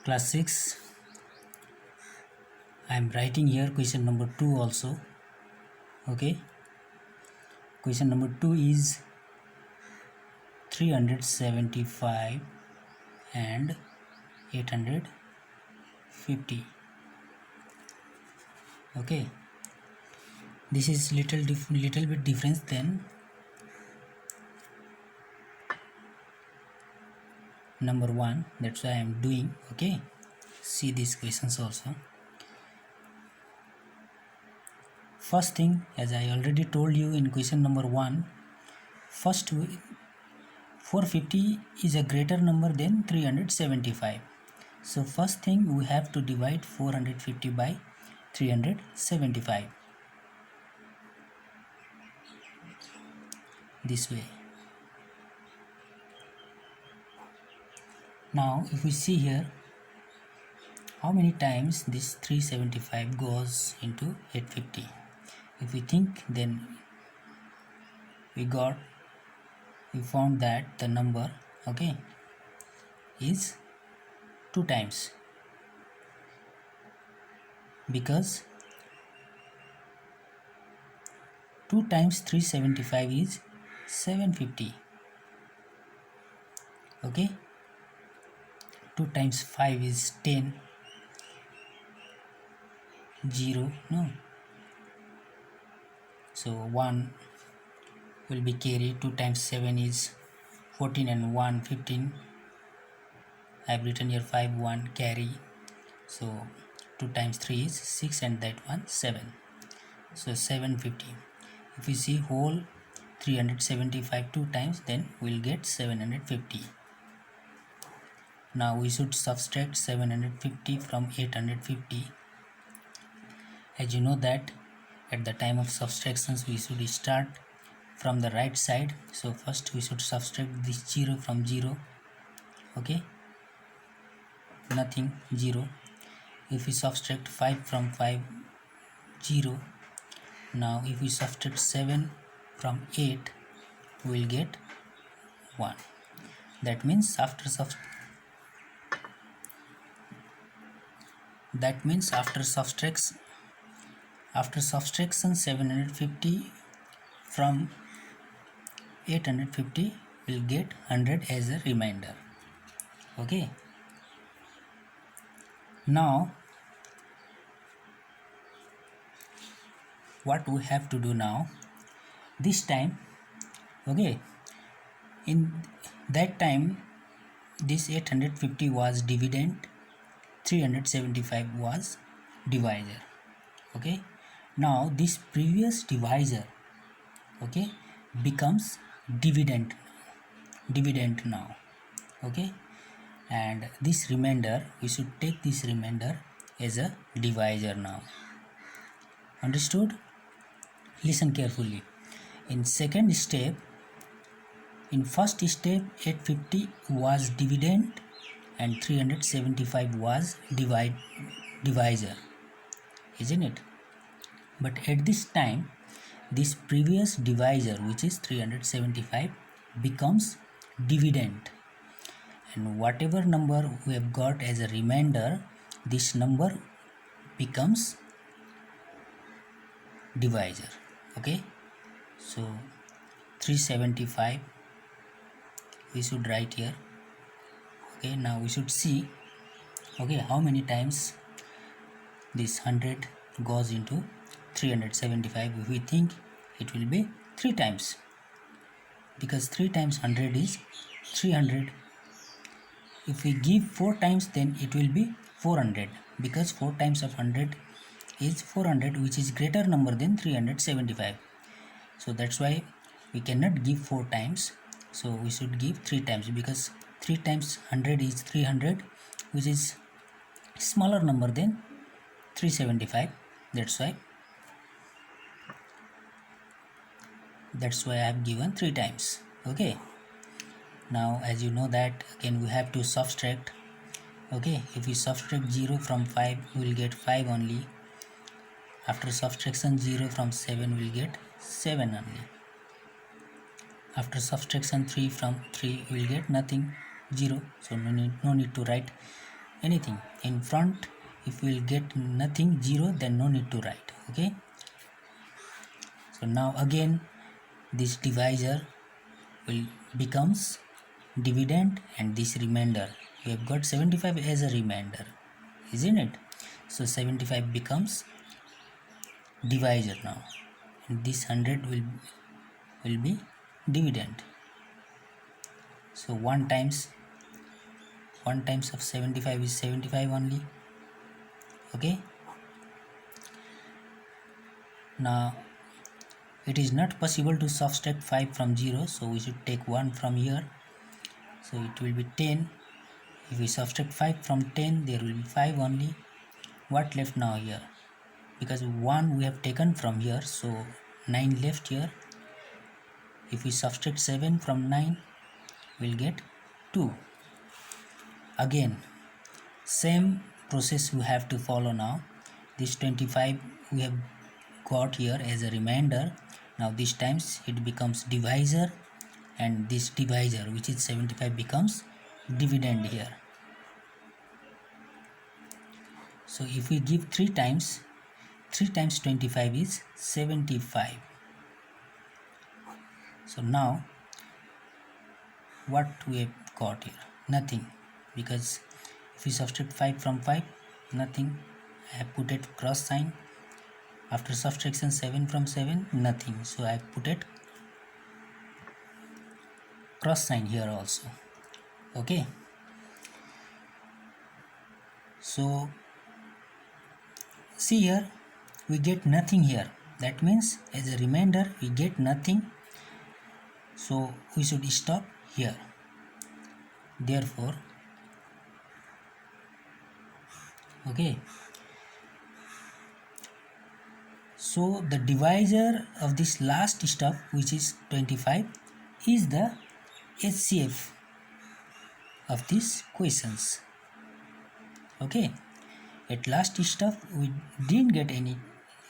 Class 6, I am writing here question number 2 also. Okay, question number 2 is 375 and 850. Okay, this is little bit difference than number 1, that's why I am doing. Okay, see these questions also. First thing, as I already told you in question number 1, first 450 is a greater number than 375. So first thing, we have to divide 450 by 375 this way. Now if we see here how many times this 375 goes into 850, if we think, then we found that the number, okay, is 2 times, because 2 times 375 is 750. Okay, 2 times 5 is 10, 0, no, so 1 will be carried. 2 times 7 is 14 and 1 15. I have written here 5 1 carry, so 2 times 3 is 6 and that one 7, so 750. If we see whole 375 2 times, then we'll get 750. Now we should subtract 750 from 850. As you know that at the time of subtractions we should start from the right side, so first we should subtract this 0 from 0. Okay, nothing, 0. If we subtract 5 from 5, 0. Now if we subtract 7 from 8, we will get 1. That means after subtraction 750 from 850 will get 100 as a remainder. Okay, now what we have to do now, this time, okay, in that time this 850 was dividend, 375 was divisor. Okay, now this previous divisor, okay, becomes dividend now. Okay, and this remainder, we should take this remainder as a divisor now. Understood? Listen carefully. In second step, in first step 850 was dividend and 375 was divisor, isn't it? But at this time this previous divisor, which is 375, becomes dividend, and whatever number we have got as a remainder, this number becomes divisor. Okay, so 375 we should write here. Okay, now we should see, okay, how many times this 100 goes into 375. If we think, it will be 3 times, because 3 times 100 is 300. If we give 4 times, then it will be 400, because 4 times of 100 is 400, which is greater number than 375. So that's why we cannot give 4 times, so we should give 3 times, because 3 times 100 is 300, which is smaller number than 375. That's why I have given 3 times. Okay, now as you know that again we have to subtract. Okay, if we subtract 0 from 5, we will get 5 only. After subtraction 0 from 7, we will get 7 only. After subtraction 3 from 3, we will get nothing, 0. So no need to write anything in front. If we will get nothing, 0, then no need to write. Okay, so now again this divisor will becomes dividend, and this remainder, we have got 75 as a remainder, isn't it? So 75 becomes divisor now, and this 100 will be dividend. So 1 times of 75 is 75 only. Okay, now it is not possible to subtract 5 from 0, so we should take 1 from here, so it will be 10. If we subtract 5 from 10, there will be 5 only. What left now here? Because 1 we have taken from here, so 9 left here. If we subtract 7 from 9, we'll get 2. Again same process we have to follow now. This 25 we have got here as a remainder. Now this times it becomes divisor, and this divisor, which is 75, becomes dividend here. So if we give 3 times 25 is 75. So now what we have got here? Nothing, because if we subtract 5 from 5, nothing. I have put it cross sign. After subtraction 7 from 7, nothing, so I have put it cross sign here also. Okay, so see here, we get nothing here. That means as a remainder we get nothing, so we should stop here. Therefore, okay, so the divisor of this last stuff, which is 25, is the HCF of these questions. Okay, at last stuff we didn't get any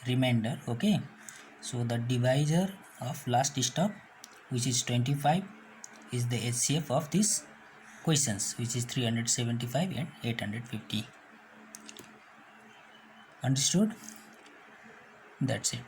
remainder. Okay, so the divisor of last stop, which is 25, is the HCF of these questions, which is 375 and 850. Understood? That's it.